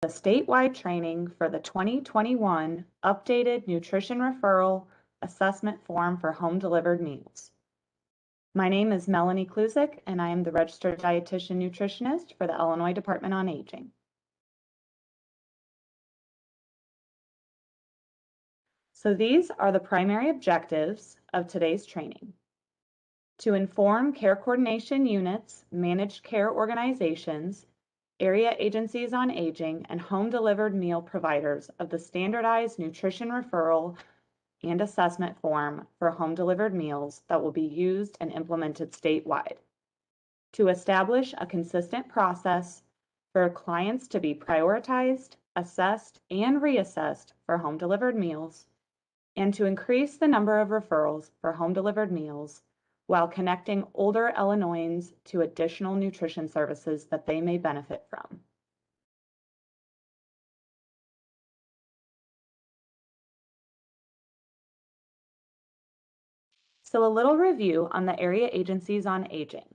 the statewide training for the 2021 updated nutrition referral assessment form for home delivered meals. My name is Melanie Kluzik, and I am the registered dietitian nutritionist for the Illinois Department on Aging. So these are the primary objectives of today's training: to inform care coordination units, managed care organizations, area agencies on aging, and home-delivered meal providers of the standardized nutrition referral and assessment form for home-delivered meals that will be used and implemented statewide. To establish a consistent process for clients to be prioritized, assessed, and reassessed for home-delivered meals, and to increase the number of referrals for home-delivered meals while connecting older Illinoisans to additional nutrition services that they may benefit from. So a little review on the area agencies on aging.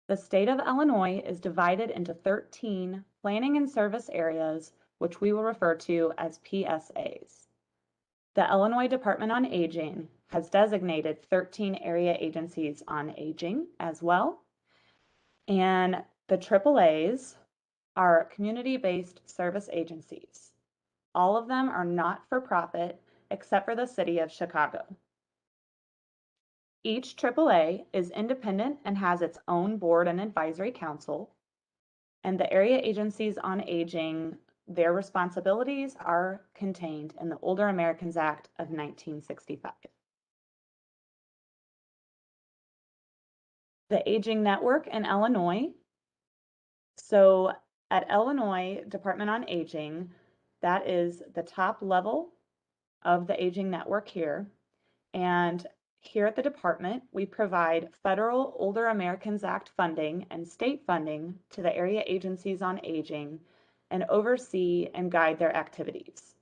The state of Illinois is divided into 13 planning and service areas, which we will refer to as PSAs. The Illinois Department on Aging has designated 13 area agencies on aging as well. And the AAAs are community-based service agencies. All of them are not-for-profit except for the city of Chicago. Each AAA is independent and has its own board and advisory council. And the area agencies on aging, their responsibilities are contained in the Older Americans Act of 1965. The Aging Network in Illinois. So at Illinois Department on Aging, that is the top level of the Aging Network here. And here at the department, we provide federal Older Americans Act funding and state funding to the area agencies on aging and oversee and guide their activities.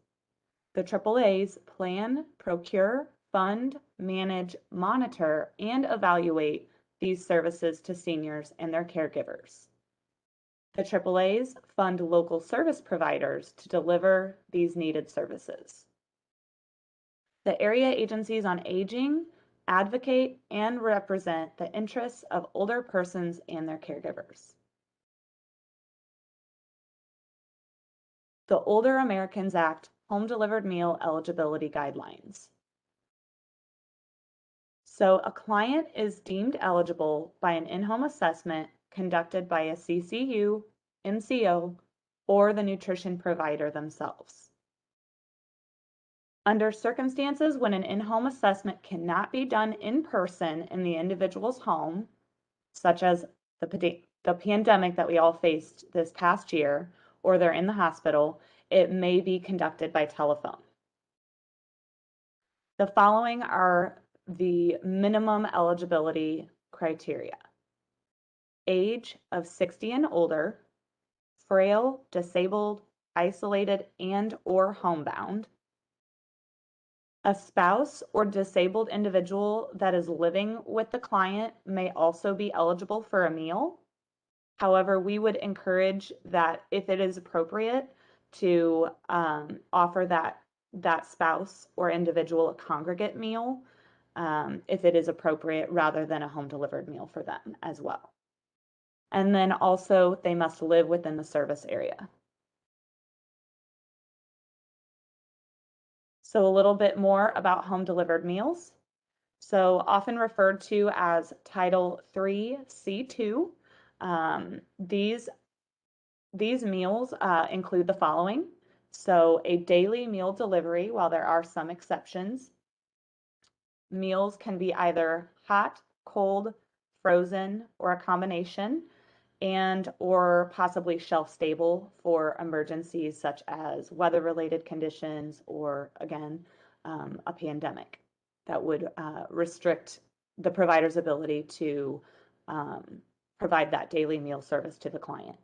The AAAs plan, procure, fund, manage, monitor, and evaluate these services to seniors and their caregivers. The AAAs fund local service providers to deliver these needed services. The area agencies on aging advocate and represent the interests of older persons and their caregivers. The Older Americans Act Home Delivered Meal Eligibility Guidelines. So a client is deemed eligible by an in-home assessment conducted by a CCU, MCO, or the nutrition provider themselves. Under circumstances when an in-home assessment cannot be done in person in the individual's home, such as the pandemic that we all faced this past year, or they're in the hospital, it may be conducted by telephone. The following are the minimum eligibility criteria: age of 60 and older, frail, disabled, isolated, and/or homebound, a spouse or disabled individual that is living with the client may also be eligible for a meal. However, we would encourage that if it is appropriate to offer that spouse or individual a congregate meal, if it is appropriate, rather than a home delivered meal for them as well. And then also they must live within the service area. So a little bit more about home delivered meals. So often referred to as Title III C2. These meals include the following. So a daily meal delivery, while there are some exceptions. Meals can be either hot, cold, frozen, or a combination, and or possibly shelf stable for emergencies such as weather-related conditions or, again, a pandemic that would restrict the provider's ability to provide that daily meal service to the client.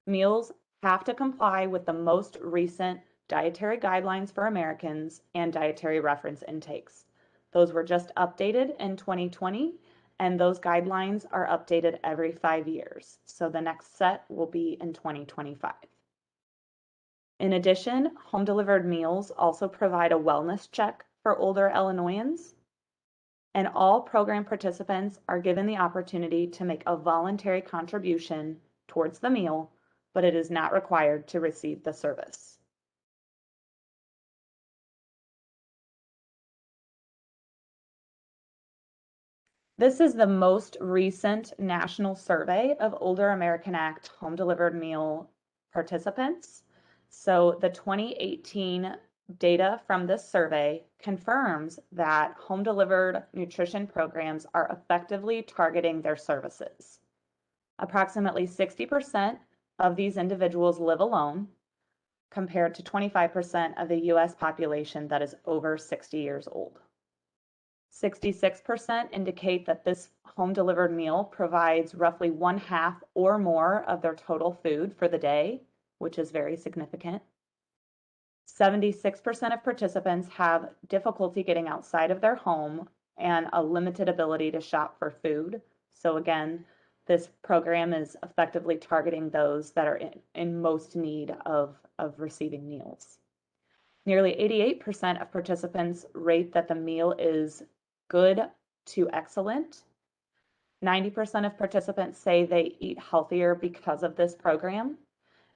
Meals have to comply with the most recent dietary guidelines for Americans and dietary reference intakes. Those were just updated in 2020, and those guidelines are updated every 5 years. So the next set will be in 2025. In addition, home delivered meals also provide a wellness check for older Illinoisans, and all program participants are given the opportunity to make a voluntary contribution towards the meal, but it is not required to receive the service. This is the most recent national survey of older American Act home delivered meal participants. So the 2018 data from this survey confirms that home delivered nutrition programs are effectively targeting their services. Approximately 60% of these individuals live alone, compared to 25% of the US population that is over 60 years old. 66% indicate that this home delivered meal provides roughly 1/2 or more of their total food for the day, which is very significant. 76% of participants have difficulty getting outside of their home and a limited ability to shop for food. So again, this program is effectively targeting those that are in most need of receiving meals. Nearly 88% of participants rate that the meal is good to excellent. 90% of participants say they eat healthier because of this program.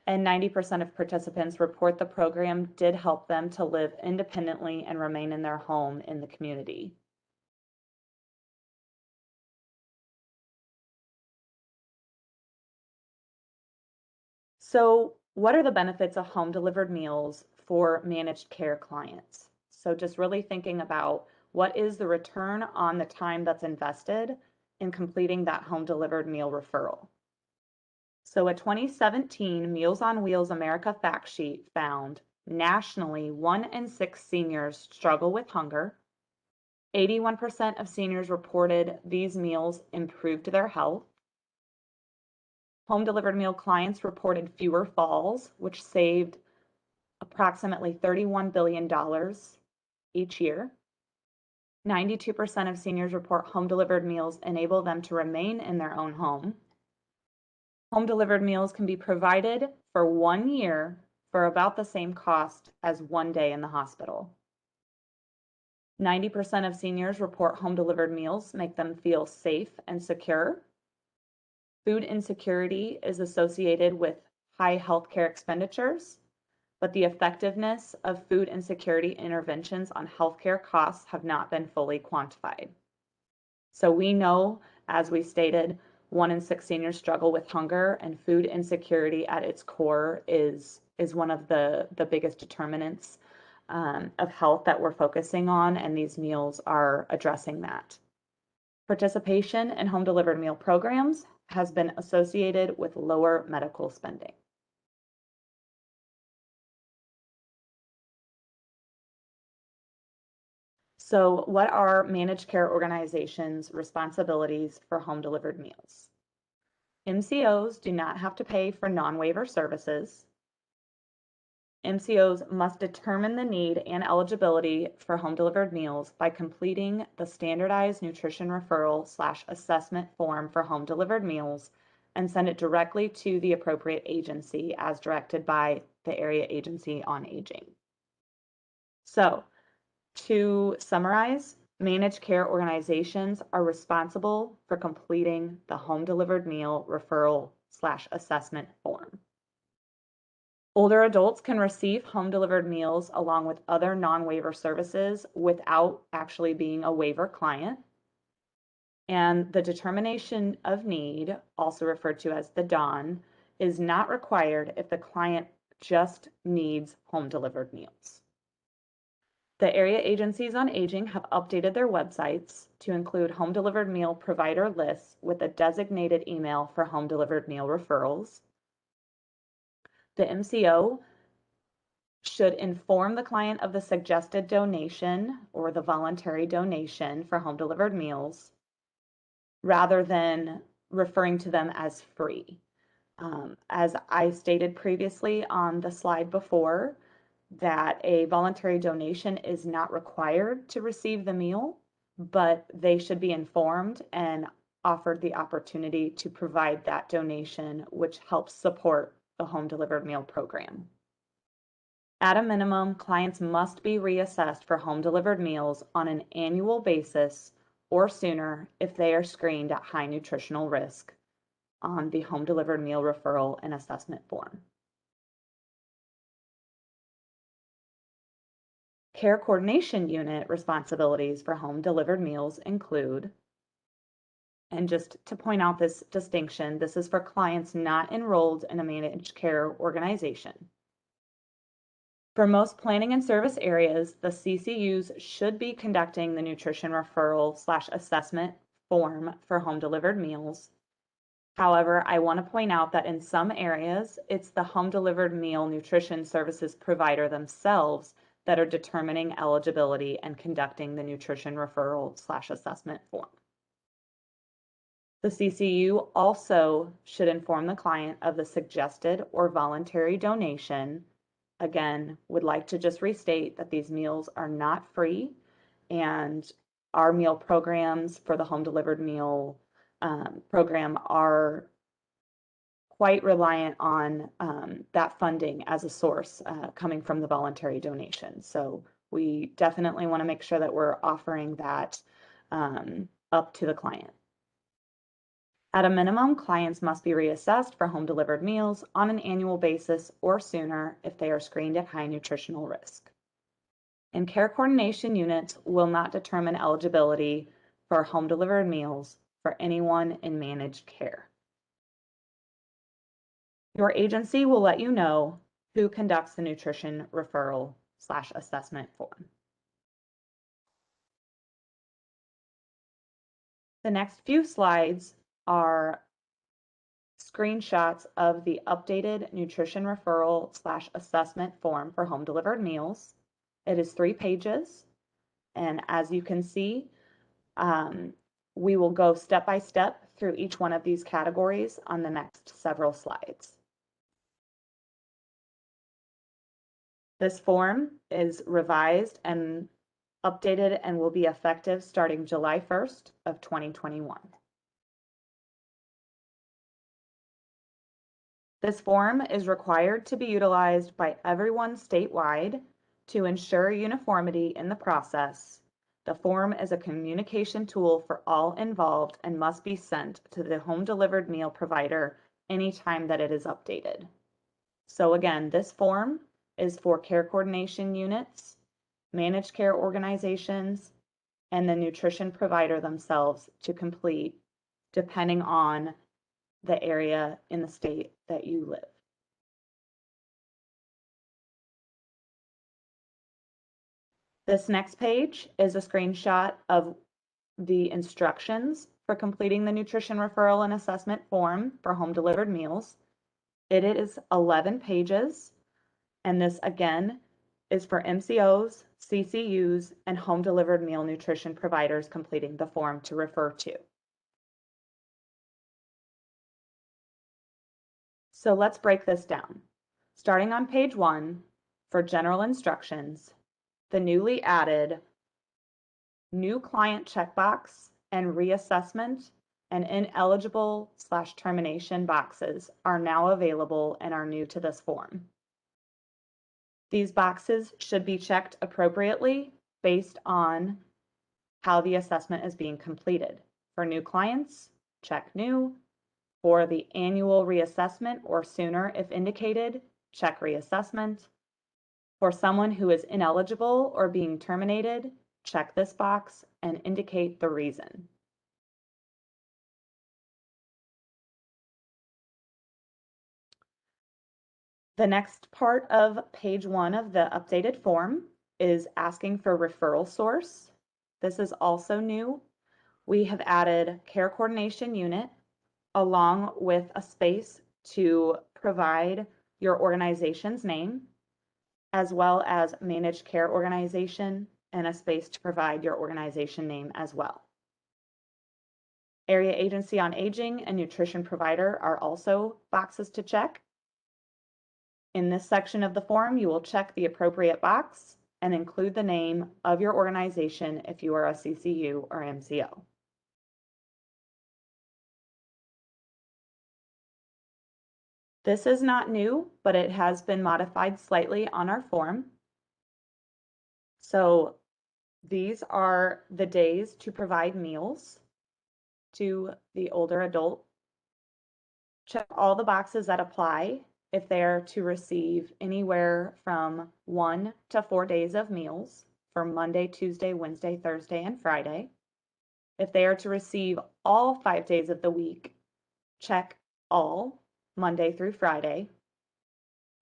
And 90% of participants report the program did help them to live independently and remain in their home in the community. So, what are the benefits of home delivered meals for managed care clients? So, just really thinking about what is the return on the time that's invested in completing that home delivered meal referral. So, a 2017 Meals on Wheels America fact sheet found nationally 1 in 6 seniors struggle with hunger. 81% of seniors reported these meals improved their health. Home delivered meal clients reported fewer falls, which saved approximately $31 billion each year. 92% of seniors report home delivered meals enable them to remain in their own home. Home delivered meals can be provided for 1 year for about the same cost as 1 day in the hospital. 90% of seniors report home delivered meals make them feel safe and secure. Food insecurity is associated with high healthcare expenditures, but the effectiveness of food insecurity interventions on healthcare costs have not been fully quantified. So we know, as we stated, 1 in 6 seniors struggle with hunger, and food insecurity at its core is one of the biggest determinants of health that we're focusing on, and these meals are addressing that. Participation in home delivered meal programs has been associated with lower medical spending. So, what are managed care organizations' responsibilities for home delivered meals? MCOs do not have to pay for non-waiver services. MCOs must determine the need and eligibility for home delivered meals by completing the standardized nutrition referral/assessment form for home delivered meals and send it directly to the appropriate agency as directed by the Area Agency on Aging. So, to summarize, managed care organizations are responsible for completing the home delivered meal referral/assessment form. Older adults can receive home delivered meals along with other non-waiver services without actually being a waiver client. And the determination of need, also referred to as the DON, is not required if the client just needs home delivered meals. The area agencies on aging have updated their websites to include home delivered meal provider lists with a designated email for home delivered meal referrals. The MCO should inform the client of the suggested donation or the voluntary donation for home delivered meals rather than referring to them as free. As I stated previously on the slide before, that a voluntary donation is not required to receive the meal, but they should be informed and offered the opportunity to provide that donation, which helps support the home delivered meal program. At a minimum, clients must be reassessed for home-delivered meals on an annual basis or sooner if they are screened at high nutritional risk on the home-delivered meal referral and assessment form. Care coordination unit responsibilities for home-delivered meals include, and just to point out this distinction, this is for clients not enrolled in a managed care organization. For most planning and service areas, the CCUs should be conducting the nutrition referral/assessment form for home-delivered meals. However, I want to point out that in some areas, it's the home-delivered meal nutrition services provider themselves that are determining eligibility and conducting the nutrition referral/assessment form. The CCU also should inform the client of the suggested or voluntary donation. Again, would like to just restate that these meals are not free, and our meal programs for the home delivered meal program are quite reliant on that funding as a source coming from the voluntary donation. So we definitely want to make sure that we're offering that up to the client. At a minimum, clients must be reassessed for home-delivered meals on an annual basis or sooner if they are screened at high nutritional risk. And care coordination units will not determine eligibility for home-delivered meals for anyone in managed care. Your agency will let you know who conducts the nutrition referral/assessment form. The next few slides are screenshots of the updated nutrition referral/assessment form for home delivered meals. It is 3 pages, and as you can see, we will go step by step through each one of these categories on the next several slides. This form is revised and updated and will be effective starting July 1st of 2021. This form is required to be utilized by everyone statewide to ensure uniformity in the process. The form is a communication tool for all involved and must be sent to the home delivered meal provider anytime that it is updated. So again, this form is for care coordination units, managed care organizations, and the nutrition provider themselves to complete, depending on the area in the state that you live. This next page is a screenshot of the instructions for completing the nutrition referral and assessment form for home delivered meals. It is 11 pages, and this again is for MCOs, CCUs, and home delivered meal nutrition providers completing the form to refer to. So let's break this down. Starting on page 1, for general instructions, the newly added new client checkbox and reassessment and ineligible/termination boxes are now available and are new to this form. These boxes should be checked appropriately based on how the assessment is being completed. For new clients, check new. For the annual reassessment or sooner if indicated, check reassessment. For someone who is ineligible or being terminated, check this box and indicate the reason. The next part of page 1 of the updated form is asking for referral source. This is also new. We have added care coordination unit along with a space to provide your organization's name, as well as managed care organization and a space to provide your organization name as well. Area agency on aging and nutrition provider are also boxes to check. In this section of the form, you will check the appropriate box and include the name of your organization if you are a CCU or MCO. This is not new, but it has been modified slightly on our form. So these are the days to provide meals to the older adult. Check all the boxes that apply if they're to receive anywhere from 1 to 4 days of meals for Monday, Tuesday, Wednesday, Thursday, and Friday. If they are to receive all 5 days of the week, check all Monday through Friday.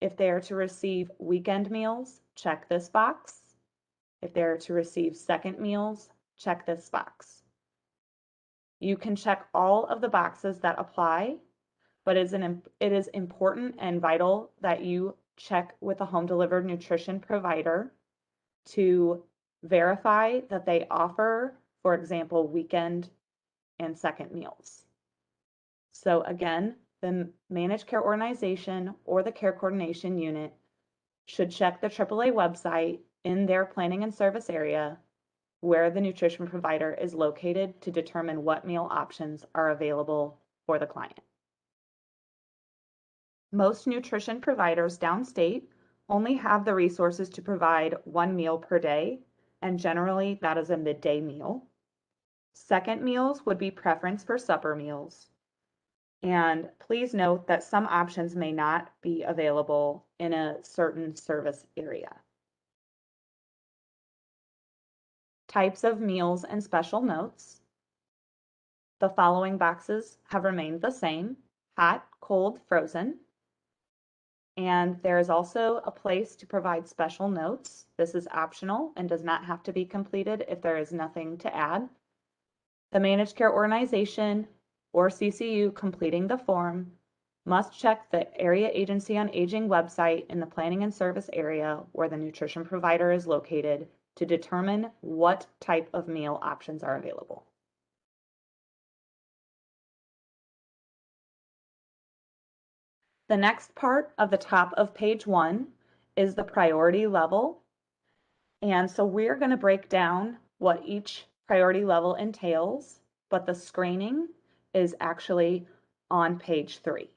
If they are to receive weekend meals, check this box. If they are to receive second meals, check this box. You can check all of the boxes that apply, but it is important and vital that you check with a home delivered nutrition provider to verify that they offer, for example, weekend and second meals. So again, the managed care organization or the care coordination unit should check the AAA website in their planning and service area where the nutrition provider is located to determine what meal options are available for the client. Most nutrition providers downstate only have the resources to provide 1 meal per day, and generally that is a midday meal. Second meals would be preference for supper meals. And please note that some options may not be available in a certain service area. Types of meals and special notes. The following boxes have remained the same: hot, cold, frozen. And there is also a place to provide special notes. This is optional and does not have to be completed if there is nothing to add. The managed care organization or CCU completing the form must check the Area Agency on Aging website in the planning and service area where the nutrition provider is located to determine what type of meal options are available. The next part of the top of page 1 is the priority level. And so we're going to break down what each priority level entails, but the screening is actually on page 3.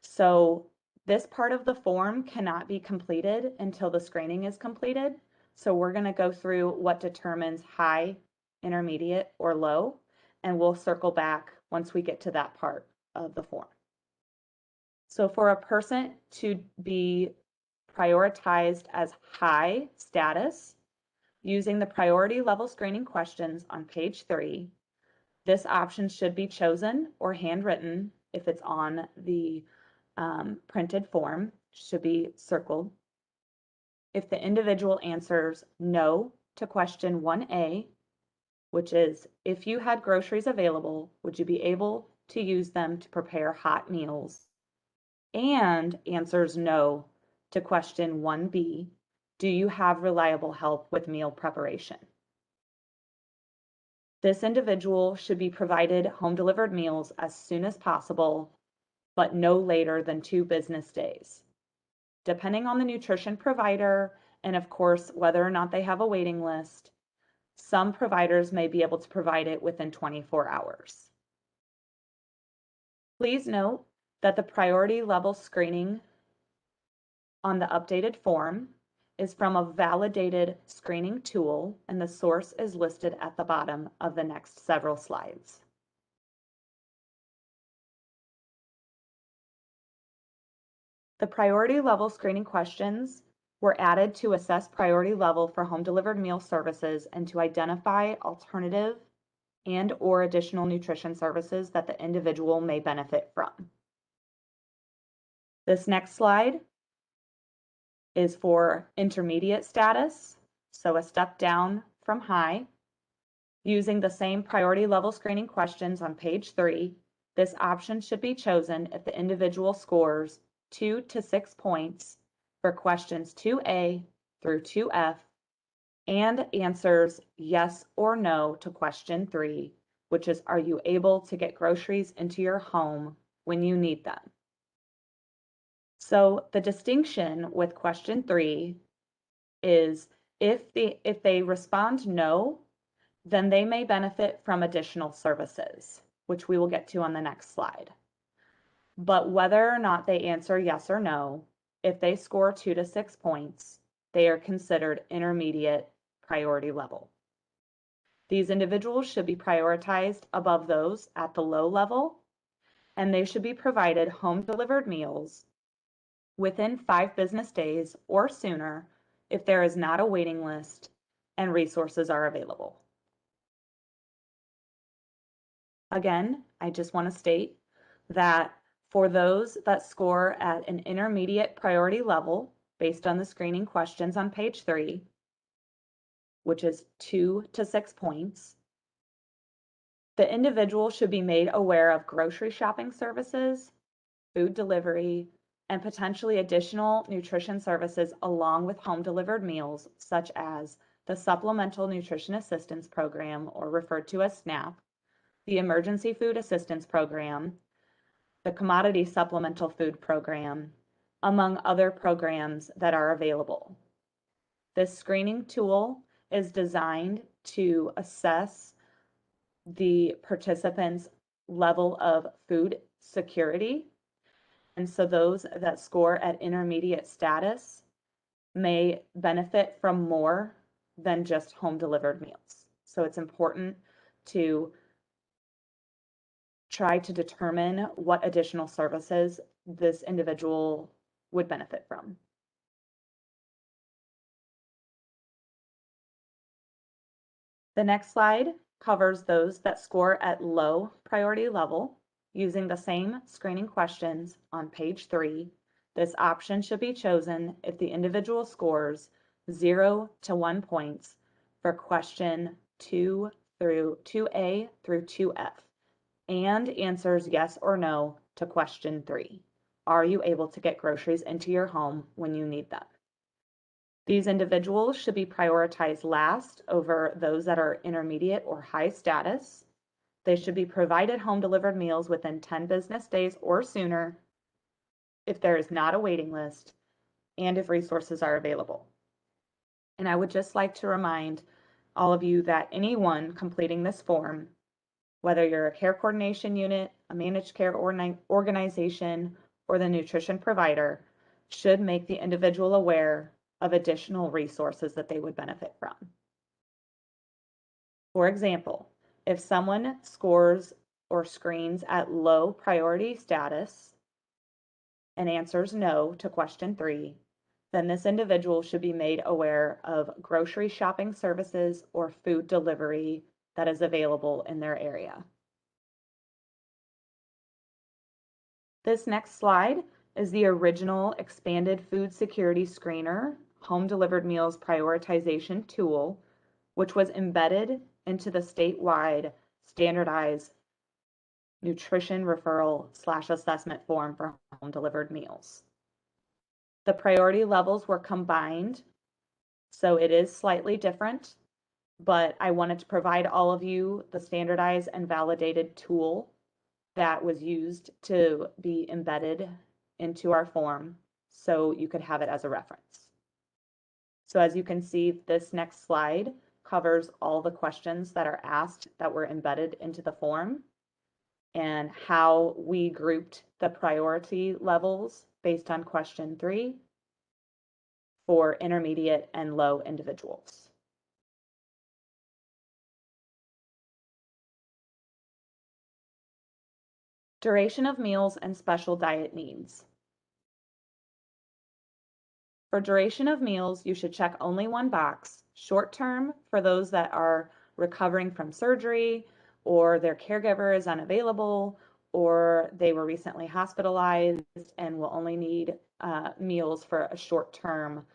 So this part of the form cannot be completed until the screening is completed. So we're going to go through what determines high, intermediate, or low, and we'll circle back once we get to that part of the form. So for a person to be prioritized as high status, using the priority level screening questions on page 3, this option should be chosen or handwritten if it's on the printed form, should be circled. If the individual answers no to question 1A, which is if you had groceries available, would you be able to use them to prepare hot meals? And answers no to question 1B, do you have reliable help with meal preparation? This individual should be provided home delivered meals as soon as possible, but no later than 2 business days. Depending on the nutrition provider and of course whether or not they have a waiting list, some providers may be able to provide it within 24 hours. Please note that the priority level screening on the updated form is from a validated screening tool, and the source is listed at the bottom of the next several slides. The priority level screening questions were added to assess priority level for home delivered meal services and to identify alternative and or additional nutrition services that the individual may benefit from. This next slide is for intermediate status, so a step down from high. Using the same priority level screening questions on page 3, this option should be chosen if the individual scores 2 to 6 points for questions 2A through 2F and answers yes or no to question 3, which is, are you able to get groceries into your home when you need them? So the distinction with question 3 is if they respond no, then they may benefit from additional services, which we will get to on the next slide. But whether or not they answer yes or no, if they score 2 to 6 points, they are considered intermediate priority level. These individuals should be prioritized above those at the low level, and they should be provided home-delivered meals within 5 business days or sooner if there is not a waiting list and resources are available. Again, I just want to state that for those that score at an intermediate priority level, based on the screening questions on page 3, which is 2 to 6 points, the individual should be made aware of grocery shopping services, food delivery, and potentially additional nutrition services along with home-delivered meals, such as the Supplemental Nutrition Assistance Program, or referred to as SNAP, the Emergency Food Assistance Program, the Commodity Supplemental Food Program, among other programs that are available. This screening tool is designed to assess the participants' level of food security. And so those that score at intermediate status may benefit from more than just home delivered meals. So it's important to try to determine what additional services this individual would benefit from. The next slide covers those that score at low priority level using the same screening questions on page 3. This option should be chosen if the individual scores 0 to 1 points for question 2 through 2A through 2F and answers yes or no to question 3. Are you able to get groceries into your home when you need them? These individuals should be prioritized last over those that are intermediate or high status. They should be provided home-delivered meals within 10 business days or sooner if there is not a waiting list and if resources are available. And I would just like to remind all of you that anyone completing this form, whether you're a care coordination unit, a managed care organization, or the nutrition provider, should make the individual aware of additional resources that they would benefit from. For example, if someone scores or screens at low priority status and answers no to question 3, then this individual should be made aware of grocery shopping services or food delivery that is available in their area. This next slide is the original expanded food security screener home delivered meals prioritization tool, which was embedded into the statewide standardized nutrition referral / assessment form for home delivered meals. The priority levels were combined, so it is slightly different, but I wanted to provide all of you the standardized and validated tool that was used to be embedded into our form so you could have it as a reference. So as you can see, this next slide covers all the questions that are asked that were embedded into the form and how we grouped the priority levels based on question 3 for intermediate and low individuals. Duration of meals and special diet needs. For duration of meals, you should check only one box. Short term for those that are recovering from surgery or their caregiver is unavailable or they were recently hospitalized and will only need meals for a short term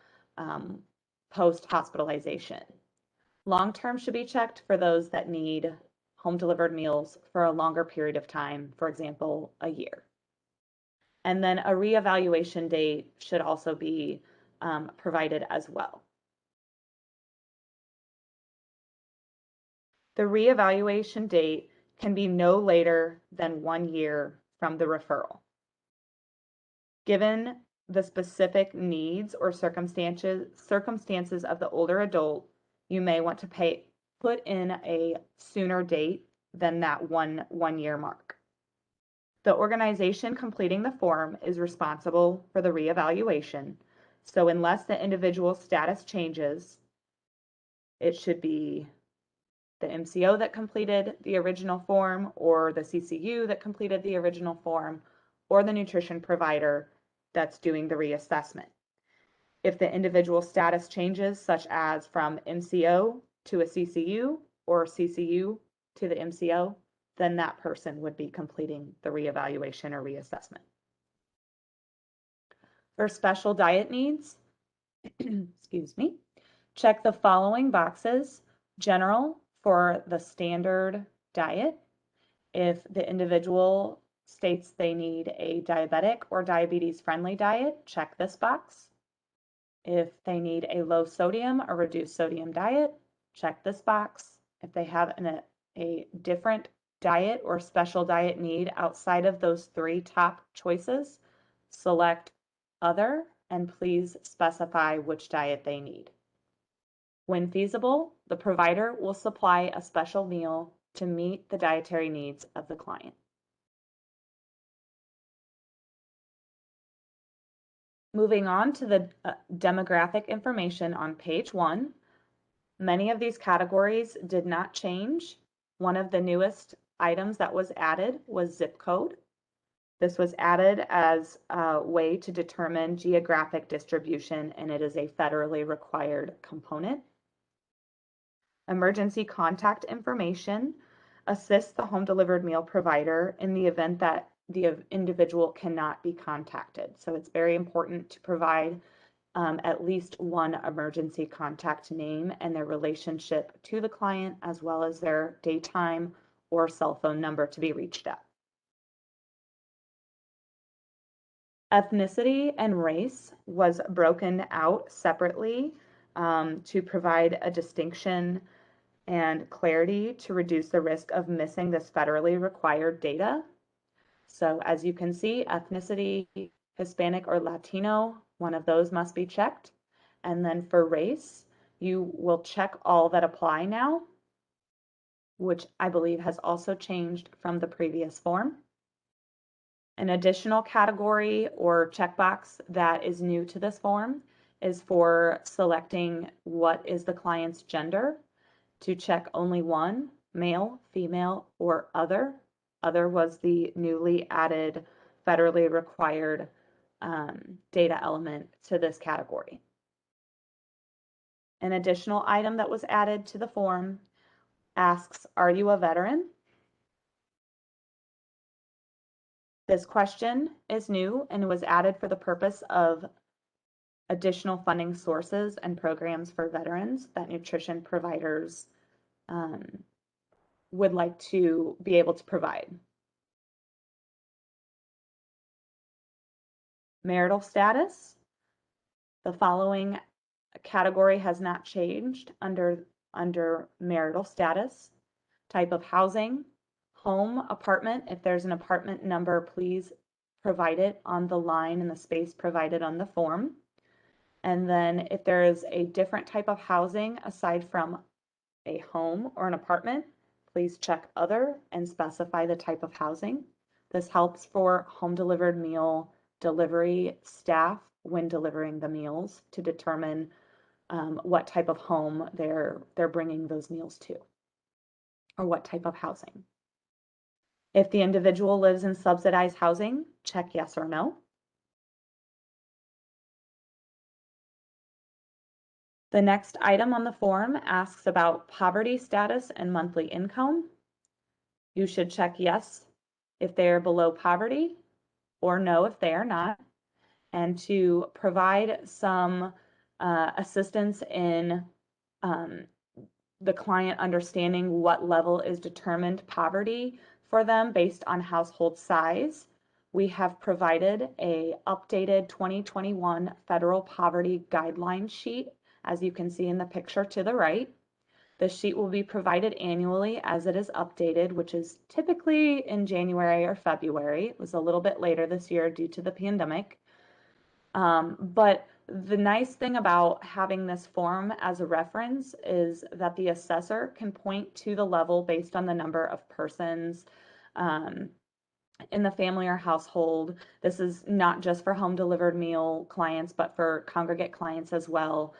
post-hospitalization. Long term should be checked for those that need home delivered meals for a longer period of time, for example, a year. And then a reevaluation date should also be provided as well. The reevaluation date can be no later than 1 year from the referral. Given the specific needs or circumstances of the older adult, you may want to put in a sooner date than that one year mark. The organization completing the form is responsible for the reevaluation. So unless the individual status changes, it should be the MCO that completed the original form, or the CCU that completed the original form, or the nutrition provider that's doing the reassessment. If the individual status changes, such as from MCO to a CCU or CCU to the MCO, then that person would be completing the reevaluation or reassessment. For special diet needs, excuse me, check the following boxes. General for the standard diet. If the individual states they need a diabetic or diabetes-friendly diet, check this box. If they need a low sodium or reduced sodium diet, check this box. If they have a different diet or special diet need outside of those three top choices, select other and please specify which diet they need. When feasible, the provider will supply a special meal to meet the dietary needs of the client. Moving on to the demographic information on page 1, many of these categories did not change. One of the newest items that was added was zip code. This was added as a way to determine geographic distribution, and it is a federally required component. Emergency contact information assists the home delivered meal provider in the event that the individual cannot be contacted. So it's very important to provide at least one emergency contact name and their relationship to the client, as well as their daytime or cell phone number to be reached at. Ethnicity and race was broken out separately to provide a distinction and clarity to reduce the risk of missing this federally required data. So as you can see, ethnicity, Hispanic or Latino, one of those must be checked. And then for race, you will check all that apply now, which I believe has also changed from the previous form. An additional category or checkbox that is new to this form is for selecting what is the client's gender. To check only one, male, female, or other. Other was the newly added federally required data element to this category. An additional item that was added to the form asks, are you a veteran? This question is new and was added for the purpose of additional funding sources and programs for veterans that nutrition providers would like to be able to provide. Marital status. The following category has not changed under marital status. Type of housing, home, apartment. If there's an apartment number, please provide it on the line in the space provided on the form. And then if there is a different type of housing aside from a home or an apartment, please check other and specify the type of housing. This helps for home delivered meal delivery staff when delivering the meals to determine what type of home they're bringing those meals to, or what type of housing. If the individual lives in subsidized housing, check yes or no. The next item on the form asks about poverty status and monthly income. You should check yes if they are below poverty, or no if they are not, and to provide some assistance in the client understanding what level is determined poverty for them based on household size. We have provided a updated 2021 federal poverty guideline sheet, as you can see in the picture to the right. The sheet will be provided annually as it is updated, which is typically in January or February. It was a little bit later this year due to the pandemic. But the nice thing about having this form as a reference is that the assessor can point to the level based on the number of persons in the family or household. This is not just for home delivered meal clients, but for congregate clients as well.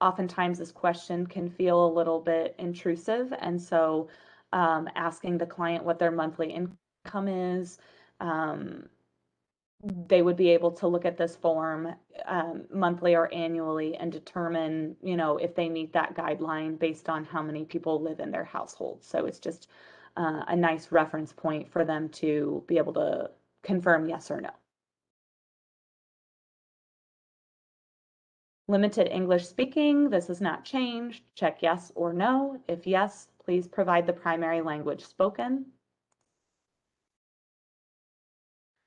Oftentimes this question can feel a little bit intrusive, and so asking the client what their monthly income is, they would be able to look at this form monthly or annually and determine, if they meet that guideline based on how many people live in their household. So it's just a nice reference point for them to be able to confirm yes or no. Limited English speaking, this is not changed. Check yes or no. If yes, please provide the primary language spoken.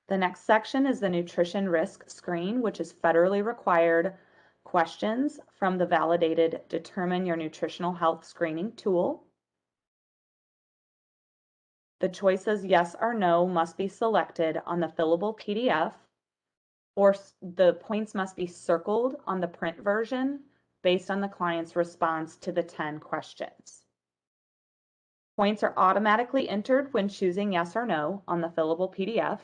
The next section is the nutrition risk screen, which is federally required questions from the validated Determine Your Nutritional Health Screening tool. The choices yes or no must be selected on the fillable PDF, or the points must be circled on the print version based on the client's response to the 10 questions. Points are automatically entered when choosing yes or no on the fillable PDF,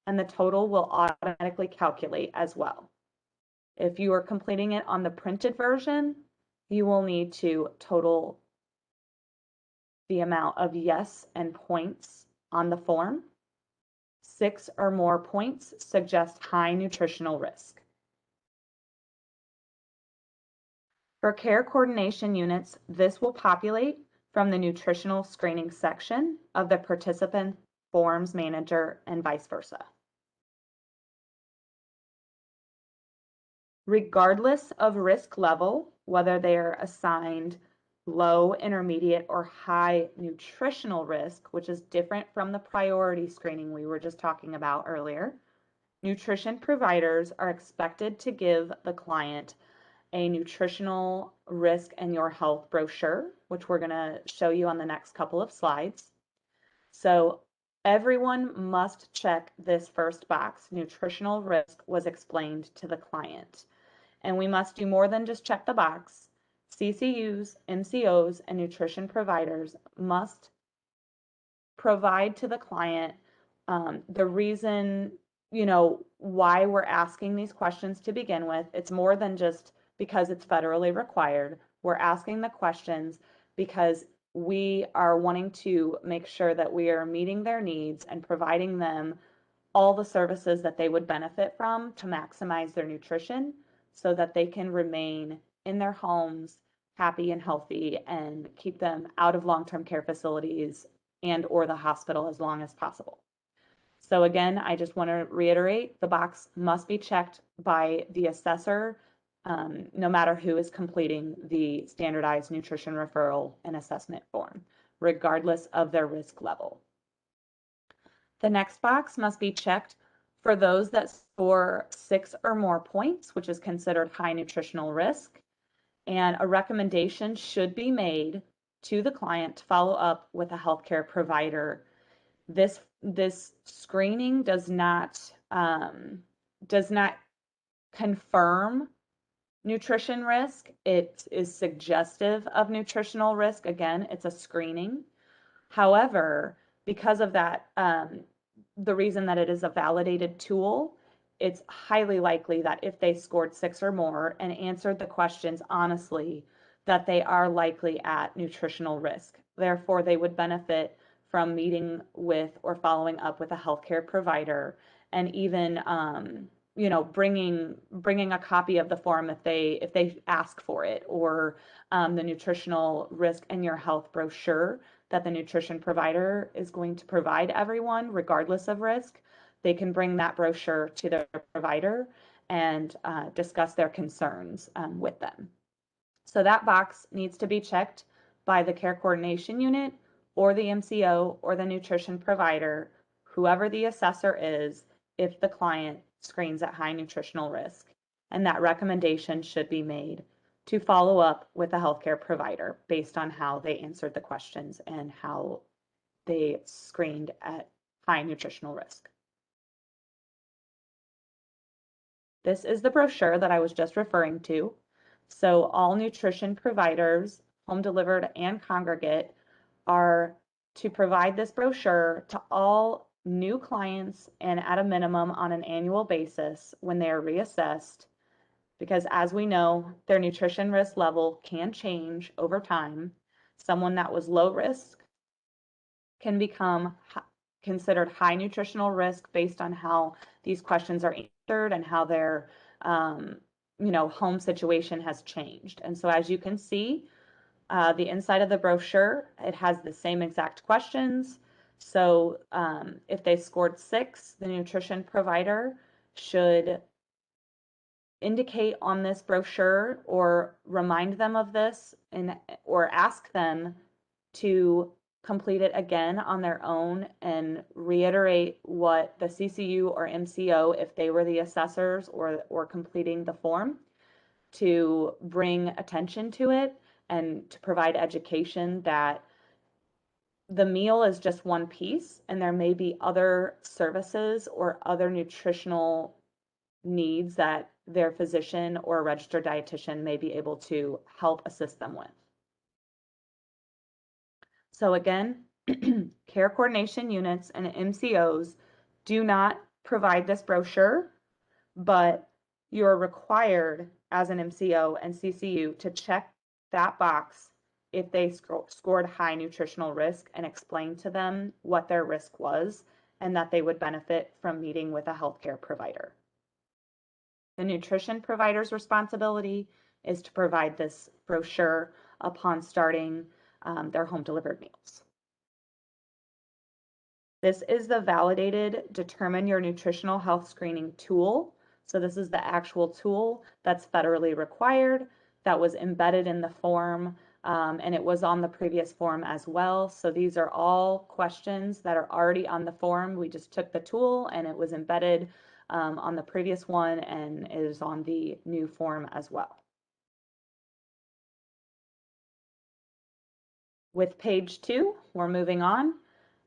and the total will automatically calculate as well. If you are completing it on the printed version, you will need to total the amount of yes and points on the form. 6 or more points suggest high nutritional risk. For care coordination units, this will populate from the nutritional screening section of the participant forms manager and vice versa. Regardless of risk level, whether they are assigned low, intermediate, or high nutritional risk, which is different from the priority screening we were just talking about earlier, nutrition providers are expected to give the client a nutritional risk and your health brochure, which we're going to show you on the next couple of slides. So everyone must check this first box. Nutritional risk was explained to the client. And we must do more than just check the box. CCUs, MCOs, and nutrition providers must provide to the client the reason, why we're asking these questions to begin with. It's more than just because it's federally required. We're asking the questions because we are wanting to make sure that we are meeting their needs and providing them all the services that they would benefit from to maximize their nutrition so that they can remain in their homes happy and healthy and keep them out of long-term care facilities and or the hospital as long as possible. So again, I just want to reiterate, the box must be checked by the assessor, no matter who is completing the standardized nutrition referral and assessment form, regardless of their risk level. The next box must be checked for those that score 6 or more points, which is considered high nutritional risk, and a recommendation should be made to the client to follow up with a healthcare provider. This screening does not confirm nutrition risk. It is suggestive of nutritional risk. Again, it's a screening. However, because of that, the reason that it is a validated tool, it's highly likely that if they scored 6 or more and answered the questions honestly, that they are likely at nutritional risk. Therefore, they would benefit from meeting with or following up with a healthcare provider, and even bringing a copy of the form if they ask for it, or the nutritional risk and your health brochure that the nutrition provider is going to provide everyone regardless of risk. They can bring that brochure to their provider and discuss their concerns with them. So that box needs to be checked by the care coordination unit or the MCO or the nutrition provider, whoever the assessor is, if the client screens at high nutritional risk. And that recommendation should be made to follow up with a healthcare provider based on how they answered the questions and how they screened at high nutritional risk. This is the brochure that I was just referring to. So all nutrition providers, home delivered and congregate, are to provide this brochure to all new clients and at a minimum on an annual basis when they are reassessed, because as we know, their nutrition risk level can change over time. Someone that was low risk can become considered high nutritional risk based on how these questions are answered and how their home situation has changed. And so as you can see, the inside of the brochure, it has the same exact questions. So if they scored 6, the nutrition provider should indicate on this brochure or remind them of this or ask them to complete it again on their own and reiterate what the CCU or MCO, if they were the assessors or completing the form, to bring attention to it and to provide education that the meal is just one piece and there may be other services or other nutritional needs that their physician or registered dietitian may be able to help assist them with. So again, care coordination units and MCOs do not provide this brochure, but you're required as an MCO and CCU to check that box if they scored high nutritional risk and explain to them what their risk was and that they would benefit from meeting with a healthcare provider. The nutrition provider's responsibility is to provide this brochure upon starting their home delivered meals. This is the validated Determine Your Nutritional Health Screening tool. So this is the actual tool that's federally required, that was embedded in the form, and it was on the previous form as well. So these are all questions that are already on the form. We just took the tool and it was embedded on the previous one and is on the new form as well. With page 2, we're moving on.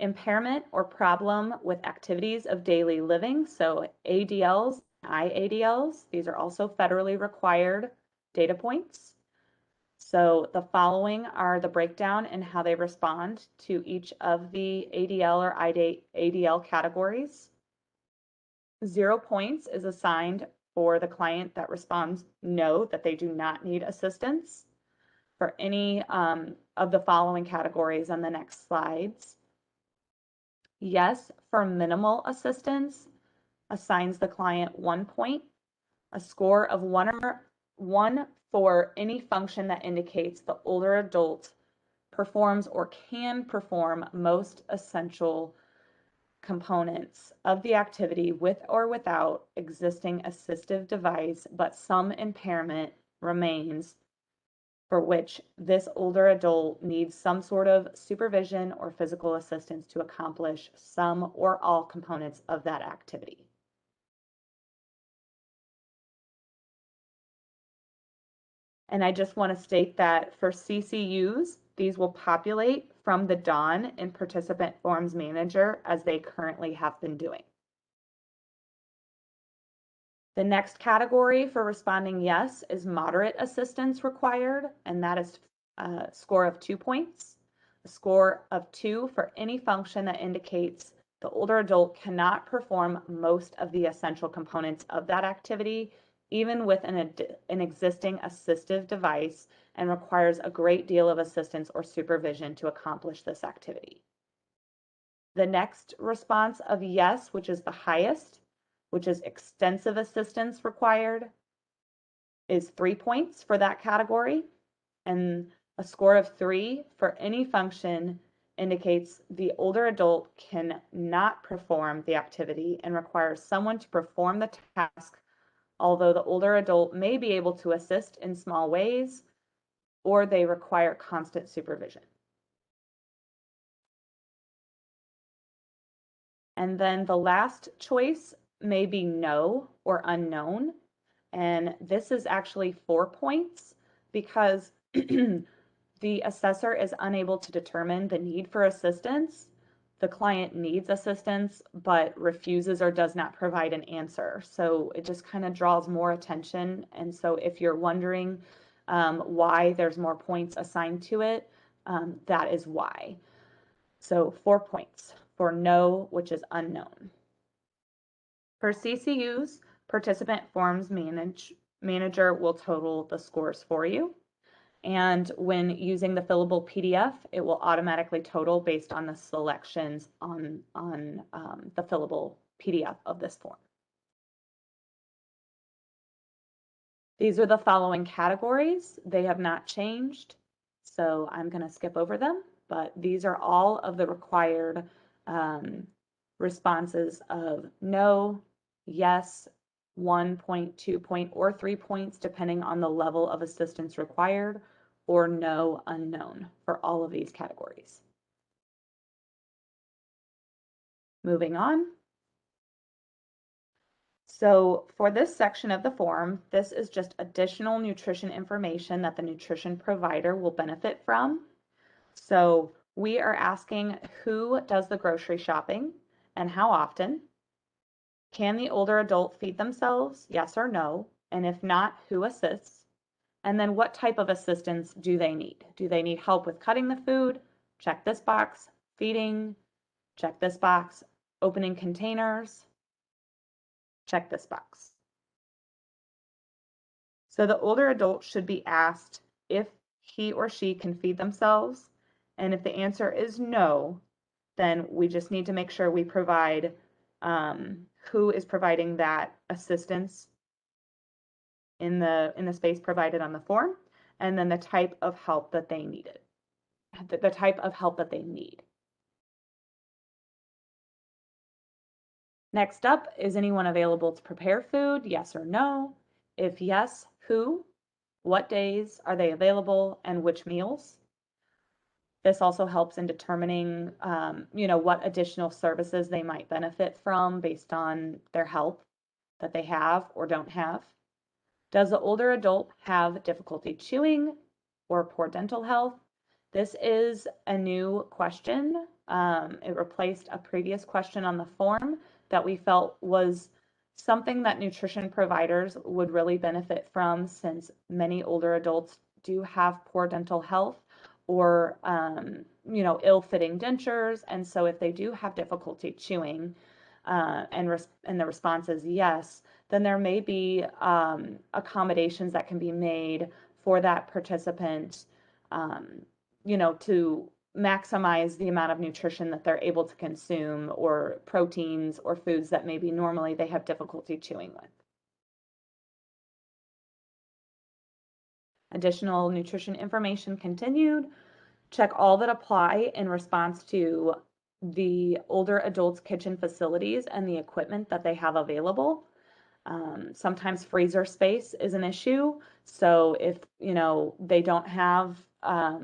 Impairment or problem with activities of daily living. So ADLs, IADLs, these are also federally required data points. So the following are the breakdown and how they respond to each of the ADL or IADL categories. 0 points is assigned for the client that responds no, that they do not need assistance. For any of the following categories on the next slides. Yes, for minimal assistance, assigns the client 1 point, a score of 1 for any function that indicates the older adult performs or can perform most essential components of the activity with or without existing assistive device, but some impairment remains for which this older adult needs some sort of supervision or physical assistance to accomplish some or all components of that activity. And I just want to state that for CCUs, these will populate from the DAWN in Participant Forms Manager as they currently have been doing. The next category for responding yes is moderate assistance required, and that is a score of 2 points. A score of 2 for any function that indicates the older adult cannot perform most of the essential components of that activity, even with an existing assistive device, and requires a great deal of assistance or supervision to accomplish this activity. The next response of yes, which is the highest, which is extensive assistance required, is 3 points for that category, and a score of 3 for any function indicates the older adult cannot perform the activity and requires someone to perform the task, although the older adult may be able to assist in small ways, or they require constant supervision. And then the last choice may be no or unknown. And this is actually 4 points because the assessor is unable to determine the need for assistance. The client needs assistance, but refuses or does not provide an answer. So it just kind of draws more attention. And so if you're wondering why there's more points assigned to it, that is why. So 4 points for no, which is unknown. For CCUs, participant forms manager will total the scores for you. And when using the fillable PDF, it will automatically total based on the selections on the fillable PDF of this form. These are the following categories. They have not changed, so I'm going to skip over them, but these are all of the required responses of no, yes, 1 point, 2 point, or 3 points, depending on the level of assistance required, or no, unknown for all of these categories. Moving on. So for this section of the form, this is just additional nutrition information that the nutrition provider will benefit from. So we are asking who does the grocery shopping and how often. Can the older adult feed themselves? Yes or no? And if not, who assists? And then what type of assistance do they need? Do they need help with cutting the food? Check this box. Feeding? Check this box. Opening containers? Check this box. So the older adult should be asked if he or she can feed themselves. And if the answer is no, then we just need to make sure we provide who is providing that assistance in the space provided on the form, and then the type of help that they needed, the type of help that they need. Next up, is anyone available to prepare food? Yes or no? If yes, who? What days are they available and which meals? This also helps in determining, what additional services they might benefit from based on their health that they have or don't have. Does the older adult have difficulty chewing or poor dental health? This is a new question. It replaced a previous question on the form that we felt was something that nutrition providers would really benefit from, since many older adults do have poor dental health or ill-fitting dentures. And so if they do have difficulty chewing and the response is yes, then there may be accommodations that can be made for that participant, to maximize the amount of nutrition that they're able to consume, or proteins or foods that maybe normally they have difficulty chewing with. Additional nutrition information continued. Check all that apply in response to the older adults' kitchen facilities and the equipment that they have available. Sometimes freezer space is an issue. So if, they don't have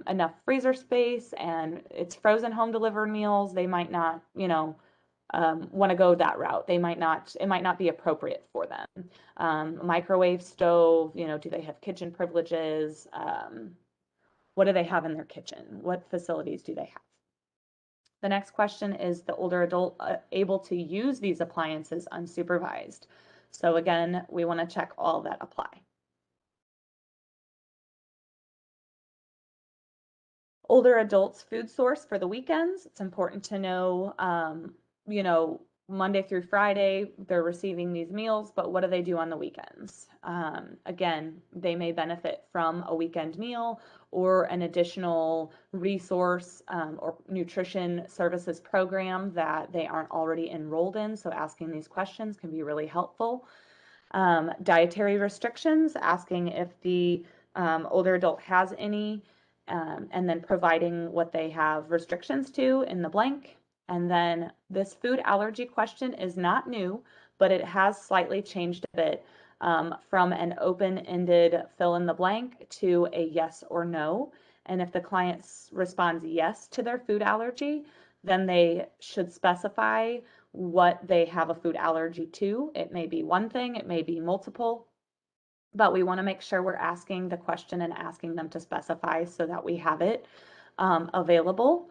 enough freezer space and it's frozen home delivered meals, they might not, want to go that route. It might not be appropriate for them. Microwave stove, do they have kitchen privileges? What do they have in their kitchen? What facilities do they have? The next question is the older adult able to use these appliances unsupervised? So again, we want to check all that apply. Older adults food source for the weekends. It's important to know, Monday through Friday, they're receiving these meals, but what do they do on the weekends? Again, they may benefit from a weekend meal or an additional resource or nutrition services program that they aren't already enrolled in. So asking these questions can be really helpful. Dietary restrictions, asking if the older adult has any, and then providing what they have restrictions to in the blank. And then this food allergy question is not new, but it has slightly changed a bit from an open-ended fill in the blank to a yes or no. And if the client responds yes to their food allergy, then they should specify what they have a food allergy to. It may be one thing, it may be multiple, but we want to make sure we're asking the question and asking them to specify so that we have it available.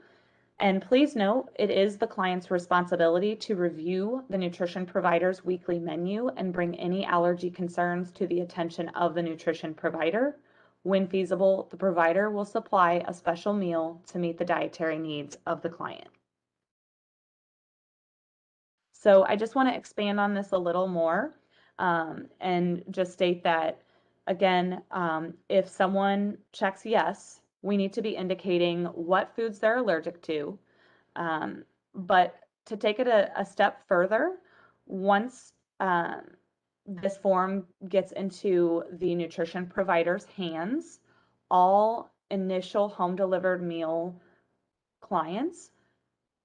And please note, it is the client's responsibility to review the nutrition provider's weekly menu and bring any allergy concerns to the attention of the nutrition provider. When feasible, the provider will supply a special meal to meet the dietary needs of the client. So I just want to expand on this a little more and just state that, again, if someone checks yes, we need to be indicating what foods they're allergic to. But to take it a step further, once this form gets into the nutrition provider's hands, all initial home delivered meal clients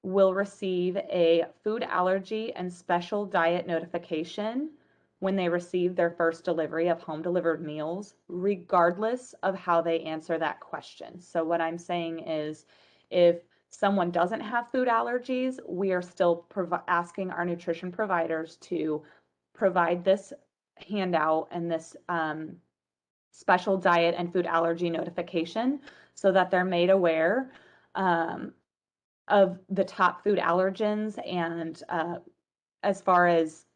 will receive a food allergy and special diet notification when they receive their first delivery of home delivered meals, regardless of how they answer that question. So what I'm saying is, if someone doesn't have food allergies, we are still asking our nutrition providers to provide this handout and this special diet and food allergy notification so that they're made aware of the top food allergens and as far as,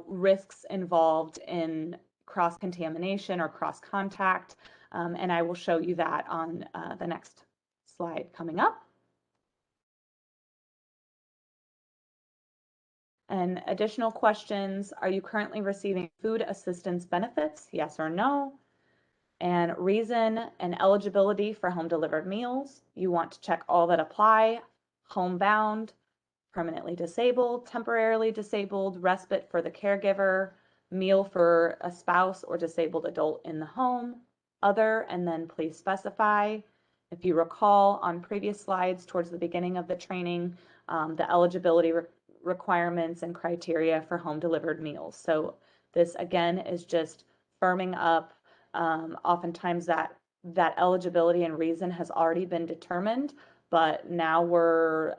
risks involved in cross-contamination or cross-contact. And I will show you that on the next slide coming up. And additional questions: are you currently receiving food assistance benefits? Yes or no? And reason and eligibility for home delivered meals. You want to check all that apply: homebound, permanently disabled, temporarily disabled, respite for the caregiver, meal for a spouse or disabled adult in the home, other, and then please specify. If you recall on previous slides towards the beginning of the training, the eligibility requirements and criteria for home delivered meals. So this again is just firming up. Oftentimes that eligibility and reason has already been determined, but now we're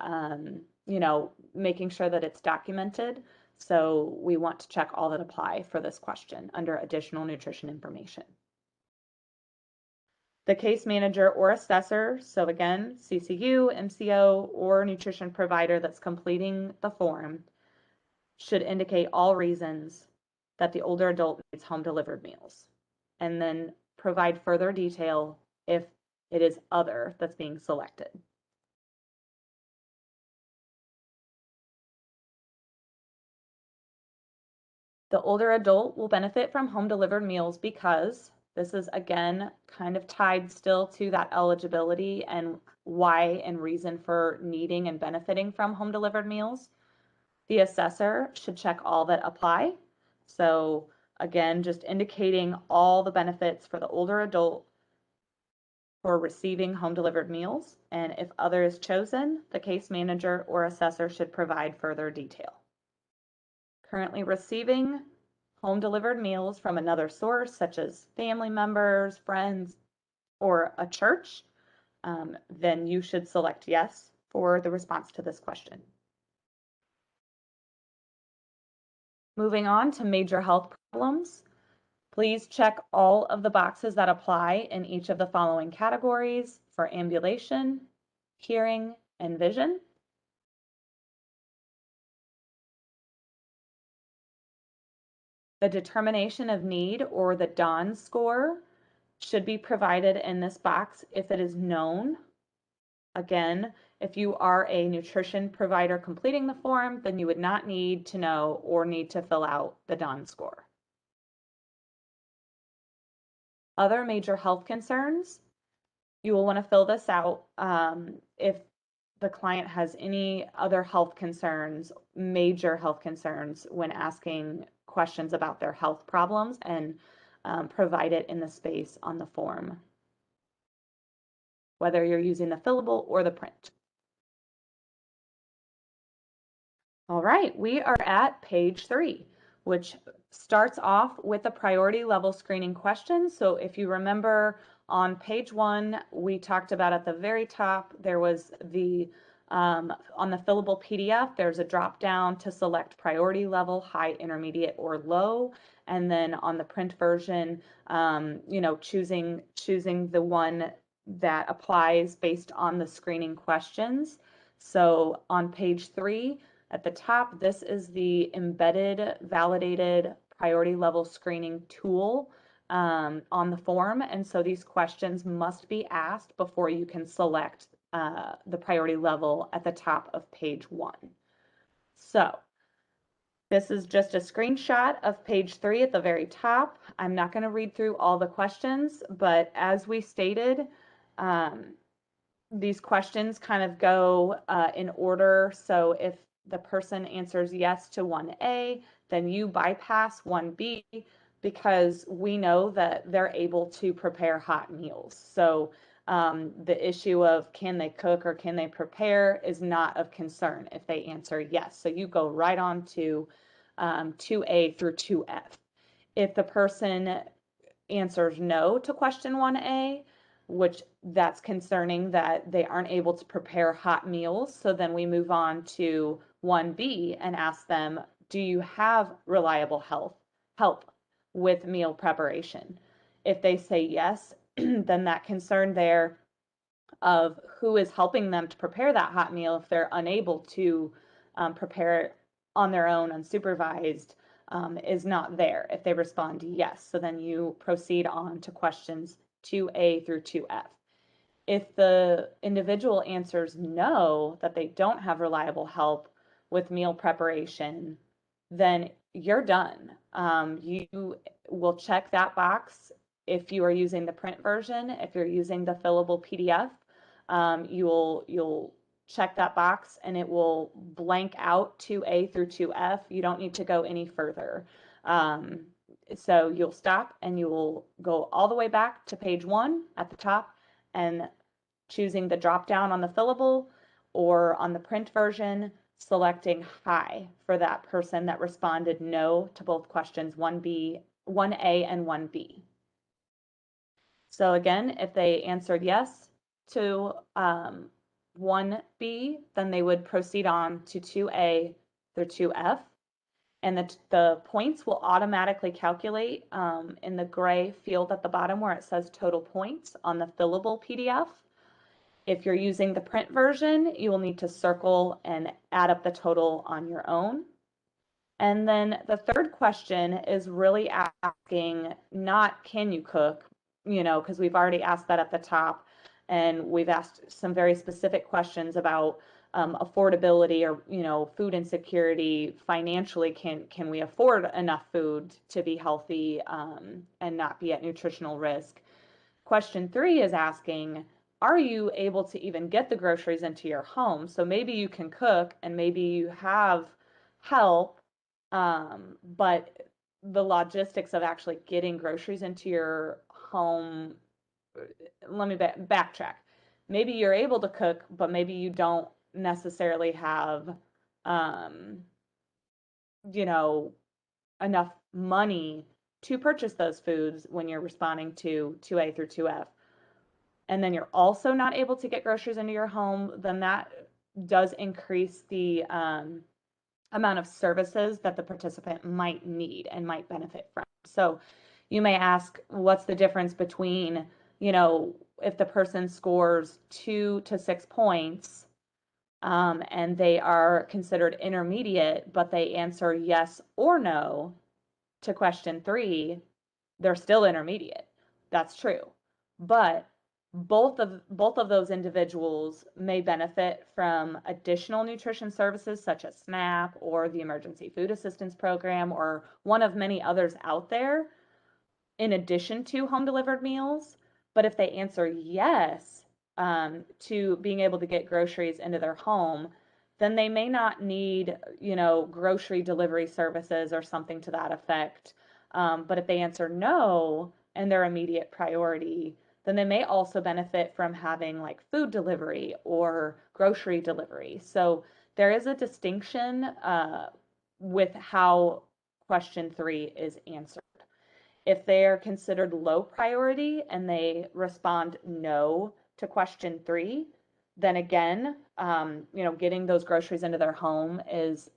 making sure that it's documented. So we want to check all that apply for this question under additional nutrition information. The case manager or assessor, so again, CCU, MCO, or nutrition provider that's completing the form, should indicate all reasons that the older adult needs home delivered meals, and then provide further detail if it is other that's being selected. The older adult will benefit from home delivered meals because this is, again, kind of tied still to that eligibility and why and reason for needing and benefiting from home delivered meals. The assessor should check all that apply. So again, just indicating all the benefits for the older adult for receiving home delivered meals. And if other is chosen, the case manager or assessor should provide further detail. Currently receiving home delivered meals from another source, such as family members, friends, or a church, then you should select yes for the response to this question. Moving on to major health problems. Please check all of the boxes that apply in each of the following categories for ambulation, hearing, and vision. The determination of need, or the DON score, should be provided in this box if it is known. Again, if you are a nutrition provider completing the form, then you would not need to know or need to fill out the DON score. Other major health concerns, you will want to fill this out if the client has any other health concerns, major health concerns, when asking questions about their health problems, and provide it in the space on the form, whether you're using the fillable or the print. All right, we are at page 3, which starts off with the priority level screening questions. So if you remember on page 1, we talked about at the very top, there was the on the fillable PDF, there's a drop down to select priority level, high, intermediate, or low. And then on the print version, choosing the one that applies based on the screening questions. So on page 3, at the top, this is the embedded validated priority level screening tool on the form. And so these questions must be asked before you can select the priority level at the top of page 1. So This is just a screenshot of page 3 at the very top. I'm not going to read through all the questions, but as we stated, these questions kind of go in order. So if the person answers yes to 1A, then you bypass 1B because we know that they're able to prepare hot meals. So the issue of can they cook or can they prepare is not of concern if they answer yes. So you go right on to 2A through 2F. If the person answers no to question 1A, which that's concerning that they aren't able to prepare hot meals. So then we move on to 1B and ask them, do you have reliable help with meal preparation? If they say yes, then that concern there of who is helping them to prepare that hot meal if they're unable to prepare it on their own unsupervised is not there if they respond yes. So then you proceed on to questions 2A through 2F. If the individual answers no, that they don't have reliable help with meal preparation, then you're done. You will check that box if you are using the print version. If you're using the fillable PDF, you'll check that box and it will blank out 2A through 2F. You don't need to go any further. So you'll stop and you will go all the way back to page 1 at the top and choosing the drop down on the fillable or on the print version, selecting high for that person that responded no to both questions 1B, 1A and 1B. So again, if they answered yes to 1B, then they would proceed on to 2A through 2F. And the points will automatically calculate in the gray field at the bottom where it says total points on the fillable PDF. If you're using the print version, you will need to circle and add up the total on your own. And then the third question is really asking not can you cook, because we've already asked that at the top, and we've asked some very specific questions about affordability or food insecurity. Financially, can we afford enough food to be healthy and not be at nutritional risk? Question 3 is asking, are you able to even get the groceries into your home? So maybe you can cook and maybe you have help, but the logistics of actually getting groceries into your home, let me backtrack. Maybe you're able to cook, but maybe you don't necessarily have, you know, enough money to purchase those foods when you're responding to 2A through 2F. And then you're also not able to get groceries into your home, then that does increase the amount of services that the participant might need and might benefit from. So you may ask, what's the difference between, if the person scores 2 to 6 points and they are considered intermediate, but they answer yes or no to question 3, they're still intermediate. That's true. But both of those individuals may benefit from additional nutrition services such as SNAP or the Emergency Food Assistance Program or one of many others out there in addition to home delivered meals. But if they answer yes to being able to get groceries into their home, then they may not need, grocery delivery services or something to that effect. But if they answer no and their immediate priority, then they may also benefit from having like food delivery or grocery delivery. So there is a distinction with how question 3 is answered. If they are considered low priority and they respond no to question 3, then again, getting those groceries into their home is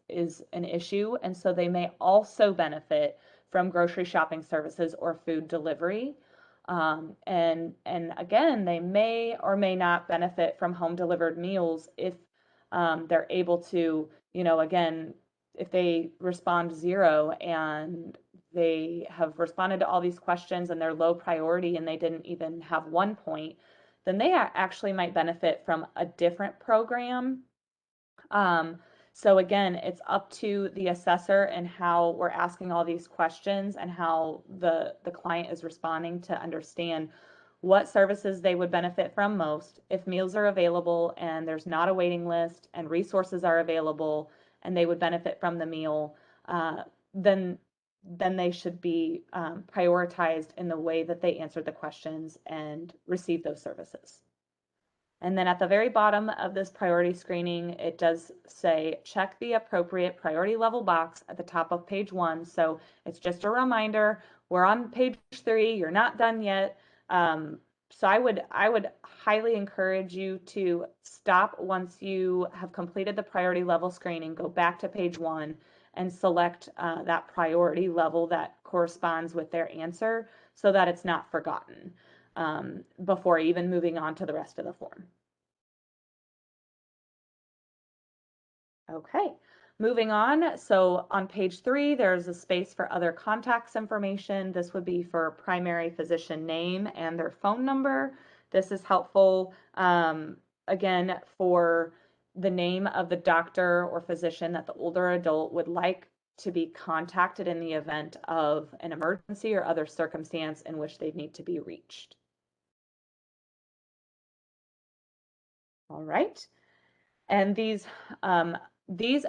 an issue, and so they may also benefit from grocery shopping services or food delivery. And again, they may or may not benefit from home delivered meals if they're able to, again, if they respond 0 and they have responded to all these questions and they're low priority and they didn't even have 1 point, then they actually might benefit from a different program. So again, it's up to the assessor and how we're asking all these questions and how the client is responding to understand what services they would benefit from most. If meals are available and there's not a waiting list and resources are available and they would benefit from the meal, uh, then then they should be prioritized in the way that they answer the questions and receive those services. And then at the very bottom of this priority screening, it does say check the appropriate priority level box at the top of page 1. So it's just a reminder, we're on page 3, you're not done yet. So I would highly encourage you to stop once you have completed the priority level screening, go back to page 1 and select that priority level that corresponds with their answer so that it's not forgotten before even moving on to the rest of the form. Okay, moving on. So on page 3, there's a space for other contacts information. This would be for primary physician name and their phone number. This is helpful, again, for the name of the doctor or physician that the older adult would like to be contacted in the event of an emergency or other circumstance in which they need to be reached. All right. And these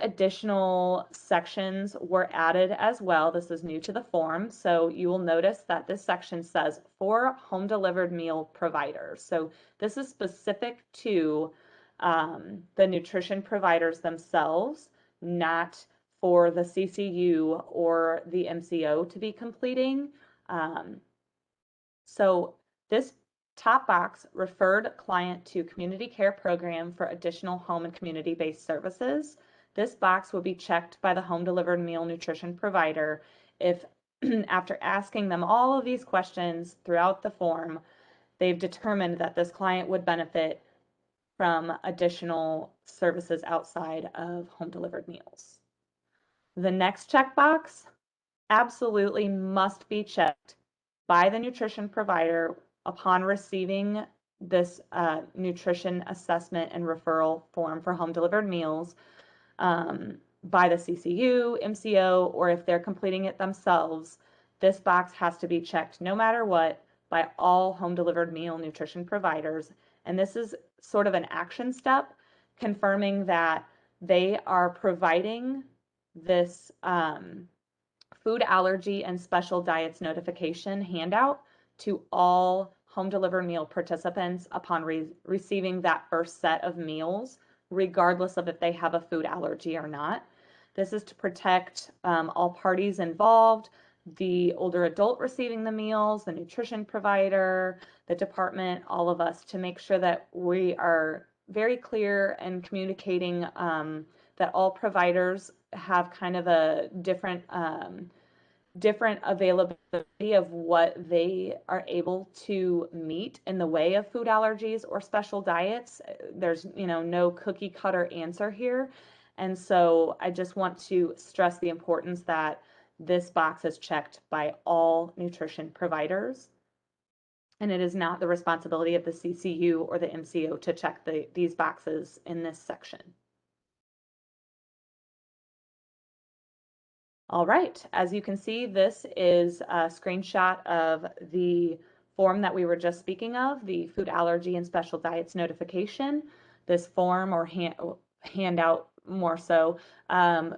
additional sections were added as well. This is new to the form. So you will notice that this section says for home delivered meal providers. So this is specific to the nutrition providers themselves, not for the CCU or the MCO to be completing. So this top box referred client to community care program for additional home and community-based services. This box will be checked by the home delivered meal nutrition provider if after asking them all of these questions throughout the form, they've determined that this client would benefit from additional services outside of home delivered meals. The next checkbox absolutely must be checked by the nutrition provider upon receiving this nutrition assessment and referral form for home delivered meals by the CCU, MCO, or if they're completing it themselves. This box has to be checked no matter what by all home delivered meal nutrition providers. And this is sort of an action step confirming that they are providing this food allergy and special diets notification handout to all home delivered meal participants upon receiving that first set of meals, regardless of if they have a food allergy or not. This is to protect all parties involved, the older adult receiving the meals, the nutrition provider, the department, all of us, to make sure that we are very clear and communicating that all providers have kind of a different availability of what they are able to meet in the way of food allergies or special diets. There's, no cookie cutter answer here. And so I just want to stress the importance that this box is checked by all nutrition providers. And it is not the responsibility of the CCU or the MCO to check these boxes in this section. All right, as you can see, this is a screenshot of the form that we were just speaking of, the food allergy and special diets notification. This form or handout more so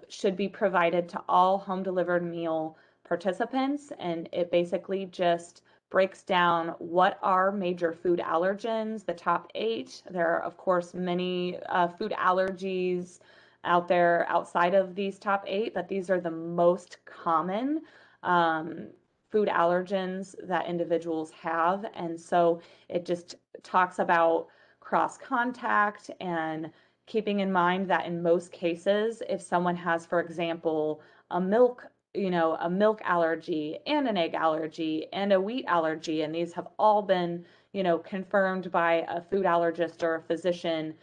should be provided to all home delivered meal participants, and it basically just breaks down what are major food allergens, the top 8. There are, of course, many food allergies out there outside of these top 8, but these are the most common food allergens that individuals have. And so it just talks about cross contact and keeping in mind that in most cases, if someone has, for example, a milk allergy and an egg allergy and a wheat allergy, and these have all been, confirmed by a food allergist or a physician,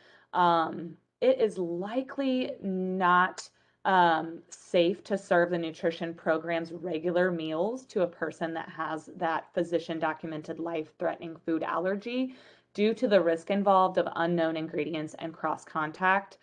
it is likely not safe to serve the nutrition program's regular meals to a person that has that physician documented life-threatening food allergy due to the risk involved of unknown ingredients and cross contact.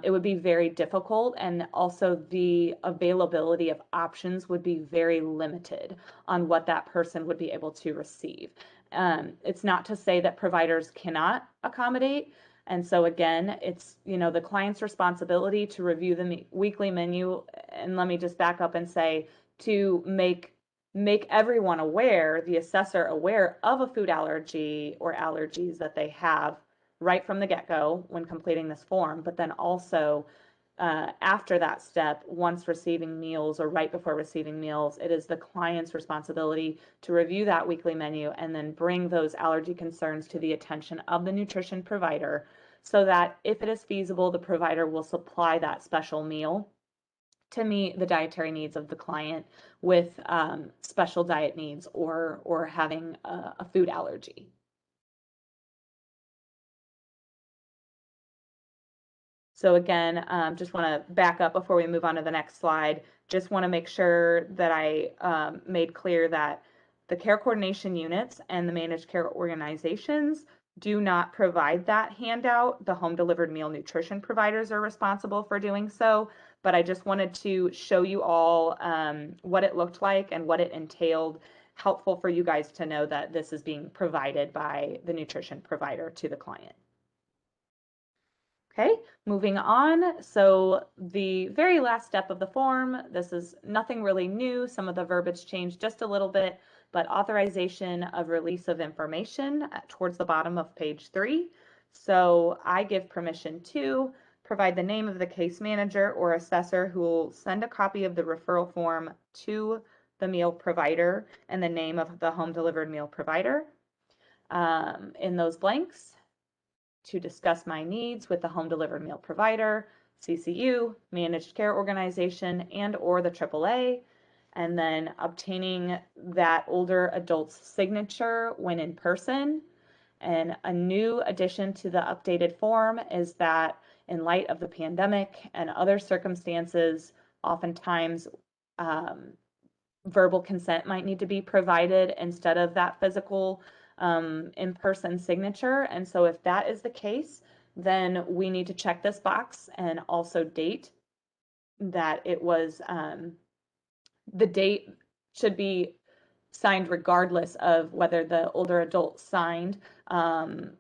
it would be very difficult, and also the availability of options would be very limited on what that person would be able to receive. It's not to say that providers cannot accommodate. And so again, it's, the client's responsibility to review the weekly menu. And let me just back up and say, to make everyone aware, the assessor aware of a food allergy or allergies that they have right from the get-go when completing this form, but then also after that step, once receiving meals or right before receiving meals, it is the client's responsibility to review that weekly menu and then bring those allergy concerns to the attention of the nutrition provider, so that if it is feasible, the provider will supply that special meal to meet the dietary needs of the client with special diet needs or having a food allergy. So again, just want to back up before we move on to the next slide. Just want to make sure that I made clear that the care coordination units and the managed care organizations do not provide that handout. The home delivered meal nutrition providers are responsible for doing so, but I just wanted to show you all what it looked like and what it entailed. Helpful for you guys to know that this is being provided by the nutrition provider to the client. Okay, moving on. So the very last step of the form, this is nothing really new. Some of the verbiage changed just a little bit, but authorization of release of information towards the bottom of page 3. So I give permission to provide the name of the case manager or assessor who will send a copy of the referral form to the meal provider and the name of the home delivered meal provider in those blanks, to discuss my needs with the home delivered meal provider, CCU, managed care organization, and or the AAA, and then obtaining that older adult's signature when in person. And a new addition to the updated form is that in light of the pandemic and other circumstances, oftentimes verbal consent might need to be provided instead of that physical in-person signature. And so if that is the case, then we need to check this box and also date that it was, the date should be signed regardless of whether the older adult signed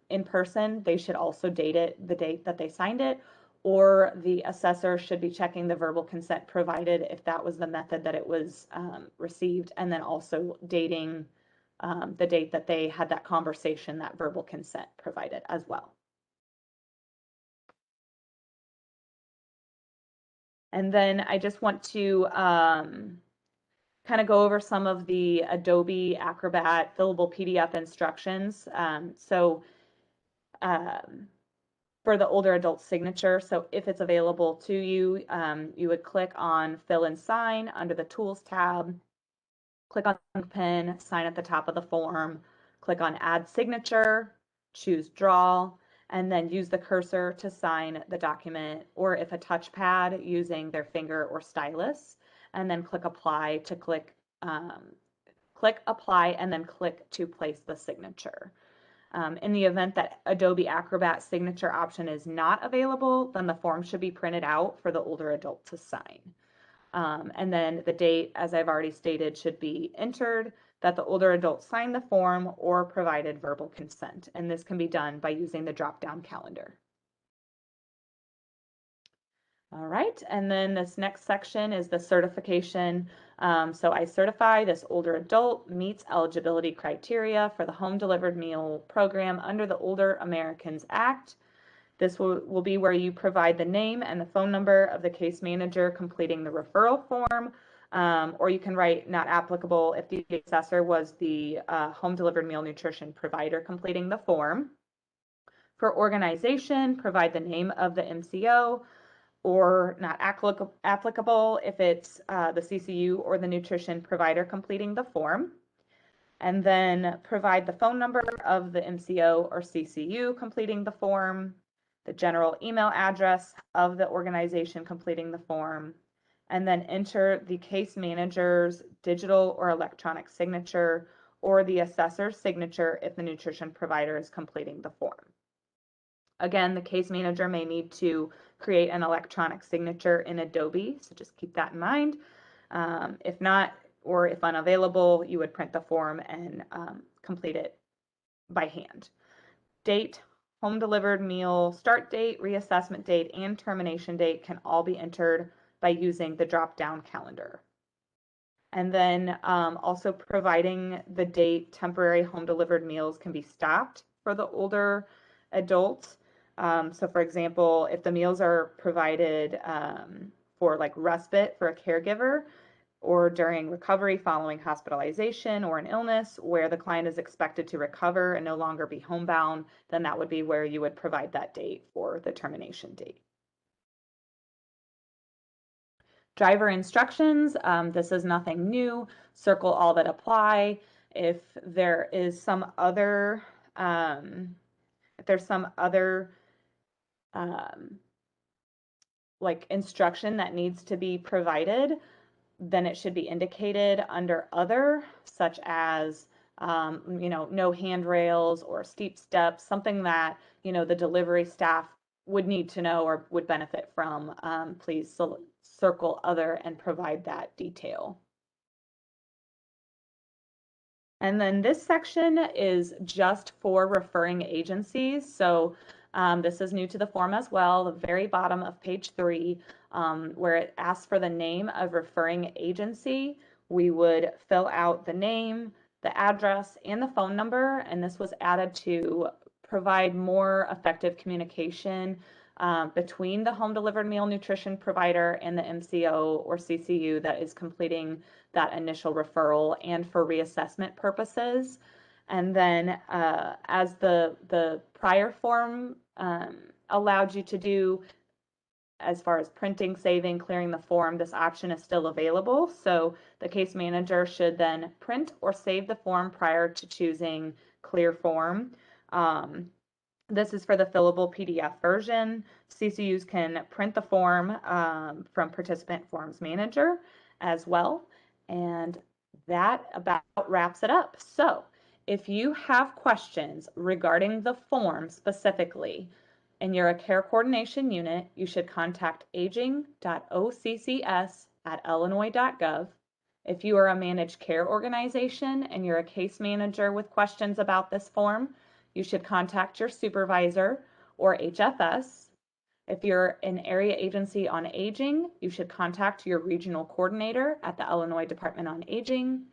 in person. They should also date it, the date that they signed it, or the assessor should be checking the verbal consent provided if that was the method that it was received, and then also dating the date that they had that conversation, that verbal consent provided as well. And then I just want to kind of go over some of the Adobe Acrobat fillable PDF instructions. For the older adult signature, so if it's available to you, you would click on Fill and Sign under the Tools tab, click on Pen, Sign at the top of the form, click on Add Signature, choose Draw, and then use the cursor to sign the document, or if a touchpad, using their finger or stylus, and then click Apply to click Apply, and then click to place the signature. In the event that Adobe Acrobat signature option is not available, then the form should be printed out for the older adult to sign. And then the date, as I've already stated, should be entered that the older adult signed the form or provided verbal consent. And this can be done by using the drop-down calendar. All right, and then this next section is the certification. So I certify this older adult meets eligibility criteria for the home delivered meal program under the Older Americans Act. This will be where you provide the name and the phone number of the case manager completing the referral form, or you can write not applicable if the assessor was the home delivered meal nutrition provider completing the form. For organization, provide the name of the MCO, or not applicable if it's the CCU or the nutrition provider completing the form. And then provide the phone number of the MCO or CCU completing the form, the general email address of the organization completing the form, and then enter the case manager's digital or electronic signature or the assessor's signature if the nutrition provider is completing the form. Again, the case manager may need to create an electronic signature in Adobe, so just keep that in mind. If not, or if unavailable, you would print the form and complete it by hand. Date, home delivered meal start date, reassessment date, and termination date can all be entered by using the drop-down calendar. And then also providing the date temporary home delivered meals can be stopped for the older adults. So for example, if the meals are provided for like respite for a caregiver, or during recovery following hospitalization or an illness where the client is expected to recover and no longer be homebound, then that would be where you would provide that date for the termination date. Driver instructions, this is nothing new. Circle all that apply. If there is some other, like instruction that needs to be provided, then it should be indicated under other, such as, no handrails or steep steps, something that, the delivery staff would need to know or would benefit from. Please circle other and provide that detail. And then this section is just for referring agencies. So this is new to the form as well, the very bottom of page 3, where it asks for the name of referring agency. We would fill out the name, the address, and the phone number, and this was added to provide more effective communication between the home delivered meal nutrition provider and the MCO or CCU that is completing that initial referral, and for reassessment purposes. And then as the prior form allowed you to do, as far as printing, saving, clearing the form, this option is still available. So the case manager should then print or save the form prior to choosing clear form. This is for the fillable PDF version. CCUs can print the form from Participant Forms Manager as well. And that about wraps it up. So if you have questions regarding the form specifically, and you're a care coordination unit, you should contact aging.occs@illinois.gov. If you are a managed care organization and you're a case manager with questions about this form, you should contact your supervisor or HFS. If you're an area agency on aging, you should contact your regional coordinator at the Illinois Department on Aging.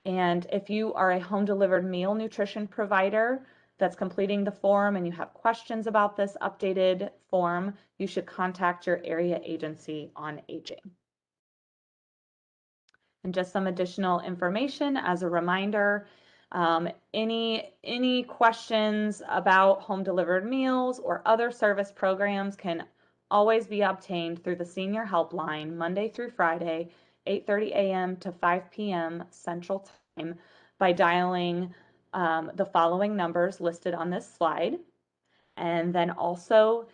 And if you are a home delivered meal nutrition provider that's completing the form and you have questions about this updated form, you should contact your area agency on aging. And just some additional information as a reminder, any questions about home delivered meals or other service programs can always be obtained through the senior helpline Monday through Friday, 8:30 a.m. to 5 p.m. Central Time by dialing the following numbers listed on this slide. And then also,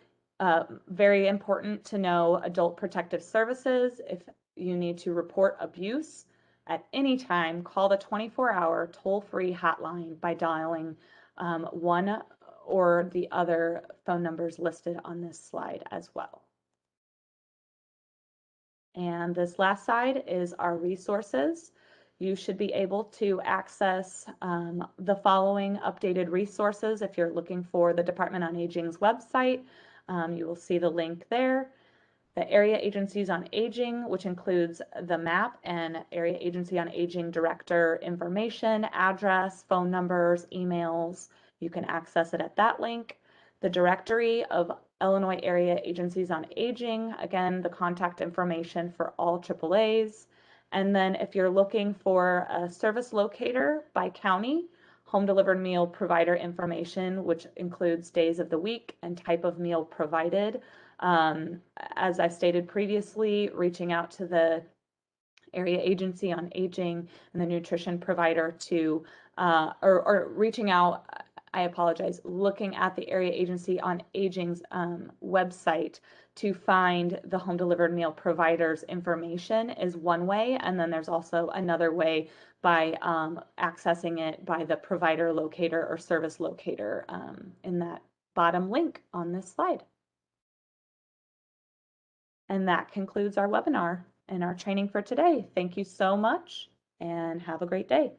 very important to know, Adult Protective Services. If you need to report abuse at any time, call the 24-hour toll-free hotline by dialing one or the other phone numbers listed on this slide as well. And this last side is our resources. You should be able to access the following updated resources. If you're looking for the Department on Aging's website, you will see the link there. The Area Agencies on Aging, which includes the map and Area Agency on Aging Director information, address, phone numbers, emails. You can access it at that link. The Directory of Illinois Area Agencies on Aging, again, the contact information for all AAAs. And then if you're looking for a service locator by county, home delivered meal provider information, which includes days of the week and type of meal provided. As I stated previously, reaching out to the Area Agency on Aging and the nutrition provider to, or reaching out, I apologize, looking at the Area Agency on Aging's website to find the home delivered meal providers information is one way. And then there's also another way by accessing it by the provider locator or service locator in that bottom link on this slide. And that concludes our webinar and our training for today. Thank you so much and have a great day.